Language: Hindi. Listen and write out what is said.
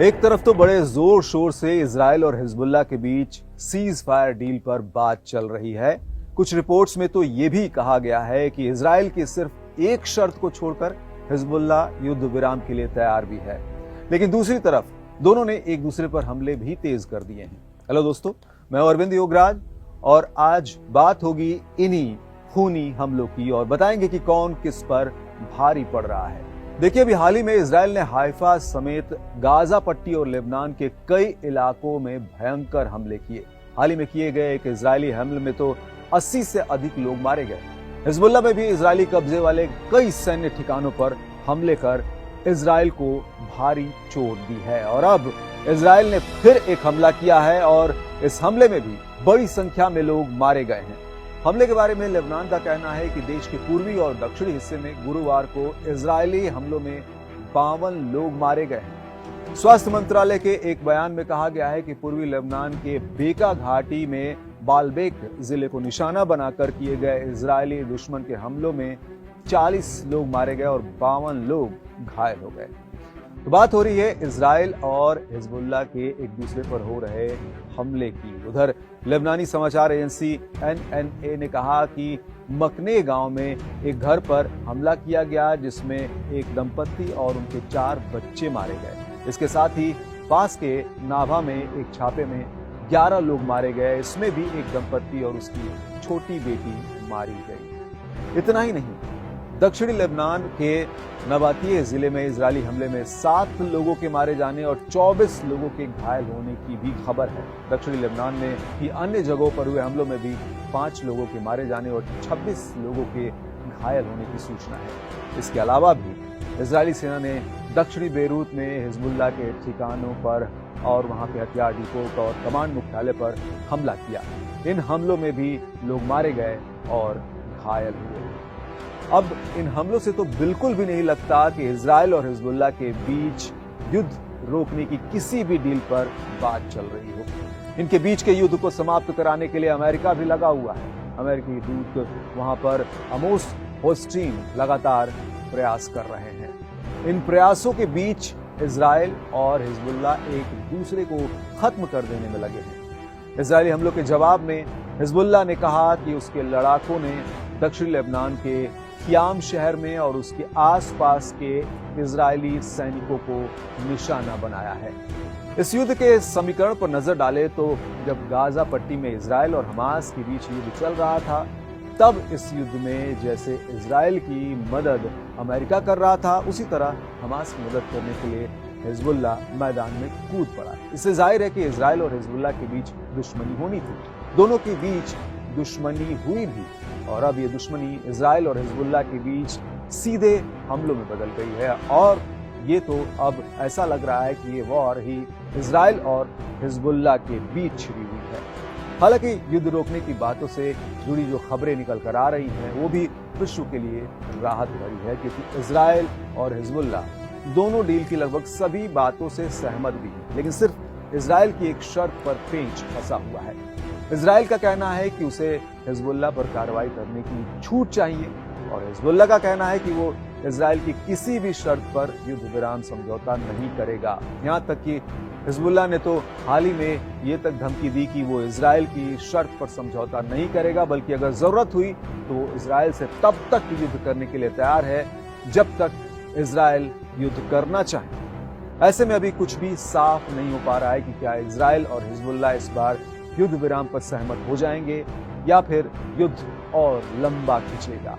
एक तरफ तो बड़े जोर शोर से इजराइल और हिजबुल्लाह के बीच सीज फायर डील पर बात चल रही है। कुछ रिपोर्ट्स में तो यह भी कहा गया है कि इजराइल की सिर्फ एक शर्त को छोड़कर हिजबुल्लाह युद्ध विराम के लिए तैयार भी है, लेकिन दूसरी तरफ दोनों ने एक दूसरे पर हमले भी तेज कर दिए हैं। हेलो दोस्तों, मैं अरविंद योगराज और आज बात होगी इन्हीं खूनी हमलों की और बताएंगे कि कौन किस पर भारी पड़ रहा है। देखिए, अभी हाल ही में इजराइल ने हाइफा समेत गाजा पट्टी और लेबनान के कई इलाकों में भयंकर हमले किए। हाल ही में किए गए एक इजरायली हमले में तो 80 से अधिक लोग मारे गए। हिजबुल्लाह में भी इजरायली कब्जे वाले कई सैन्य ठिकानों पर हमले कर इजराइल को भारी चोट दी है और अब इजराइल ने फिर एक हमला किया है और इस हमले में भी बड़ी संख्या में लोग मारे गए हैं। हमले के बारे में लेबनान का कहना है कि देश के पूर्वी और दक्षिणी हिस्से में गुरुवार को इजरायली हमलों में 52 लोग मारे गए हैं। स्वास्थ्य मंत्रालय के एक बयान में कहा गया है कि पूर्वी लेबनान के बेका घाटी में बालबेक जिले को निशाना बनाकर किए गए इजरायली दुश्मन के हमलों में 40 लोग मारे गए और 52 लोग घायल हो गए। तो बात हो रही है इजराइल और हिजबुल्लाह के एक दूसरे पर हो रहे हमले की। उधर लेबनानी समाचार एजेंसी NNA ने कहा कि मकने गांव में एक घर पर हमला किया गया जिसमें एक दंपत्ति और उनके 4 बच्चे मारे गए। इसके साथ ही पास के नाभा में एक छापे में 11 लोग मारे गए। इसमें भी एक दंपत्ति और उसकी छोटी बेटी मारी गई। इतना ही नहीं, दक्षिणी लेबनान के नबातिये जिले में इजरायली हमले में 7 लोगों के मारे जाने और 24 लोगों के घायल होने की भी खबर है। दक्षिणी लेबनान में ही अन्य जगहों पर हुए हमलों में भी 5 लोगों के मारे जाने और 26 लोगों के घायल होने की सूचना है। इसके अलावा भी इजरायली सेना ने दक्षिणी बेरूत में हिजबुल्लाह के ठिकानों पर और वहां के हथियार डिपो और कमांड मुख्यालय पर हमला किया। इन हमलों में भी लोग मारे गए और घायल हुए। अब इन हमलों से तो बिल्कुल भी नहीं लगता कि इजराइल और हिजबुल्लाह के बीच युद्ध रोकने की किसी भी डील पर बात चल रही हो। इनके बीच के युद्ध को समाप्त कराने के लिए अमेरिका भी लगा हुआ है। अमेरिकी दूत वहां पर अमोस होस्टीन लगातार प्रयास कर रहे हैं। इन प्रयासों के बीच इजराइल और हिजबुल्लाह एक दूसरे को खत्म कर देने में लगे हैं। इजरायली हमलों के जवाब में हिजबुल्लाह ने कहा कि उसके लड़ाकों ने दक्षिणी लेबनान के खियाम शहर में और उसके आसपास के इजरायली सैनिकों को निशाना बनाया है। इस युद्ध के समीकरण पर नजर डालें तो जब गाजा पट्टी में इजराइल और हमास के बीच युद्ध चल रहा था, तब इस युद्ध में जैसे इजराइल की मदद अमेरिका कर रहा था, उसी तरह हमास की मदद करने के लिए हिजबुल्लाह मैदान में कूद पड़ा। इससे जाहिर है कि इजराइल और हिजबुल्लाह के बीच दुश्मनी होनी थी। दोनों के बीच दुश्मनी हुई भी और अब ये दुश्मनी इजराइल और हिजबुल्लाह के बीच सीधे हमलों में बदल गई है और ये तो अब ऐसा लग रहा है कि ये वॉर ही इजराइल और हिजबुल्लाह के बीच छिड़ी हुई है। हालांकि युद्ध रोकने की बातों से जुड़ी जो खबरें निकल कर आ रही हैं वो भी विश्व के लिए राहत भरी है, क्योंकि इजराइल और हिजबुल्लाह दोनों डील की लगभग सभी बातों से सहमत भी हैं, लेकिन सिर्फ इजराइल की एक शर्त पर पेंच फंसा हुआ है। इजराइल का कहना है कि उसे हिजबुल्लाह पर कार्रवाई करने की छूट चाहिए और हिजबुल्लाह का कहना है कि वो इजराइल की किसी भी शर्त पर युद्ध विराम समझौता नहीं करेगा। यहाँ तक कि हिजबुल्लाह ने तो हाल ही में ये तक धमकी दी कि वो इजराइल की शर्त पर समझौता नहीं करेगा, बल्कि अगर जरूरत हुई तो वो इजराइल से तब तक युद्ध करने के लिए तैयार है जब तक इजराइल युद्ध करना चाहे। ऐसे में अभी कुछ भी साफ नहीं हो पा रहा है कि क्या इजराइल और हिजबुल्लाह इस बार युद्ध विराम पर सहमत हो जाएंगे या फिर युद्ध और लंबा खिंचेगा।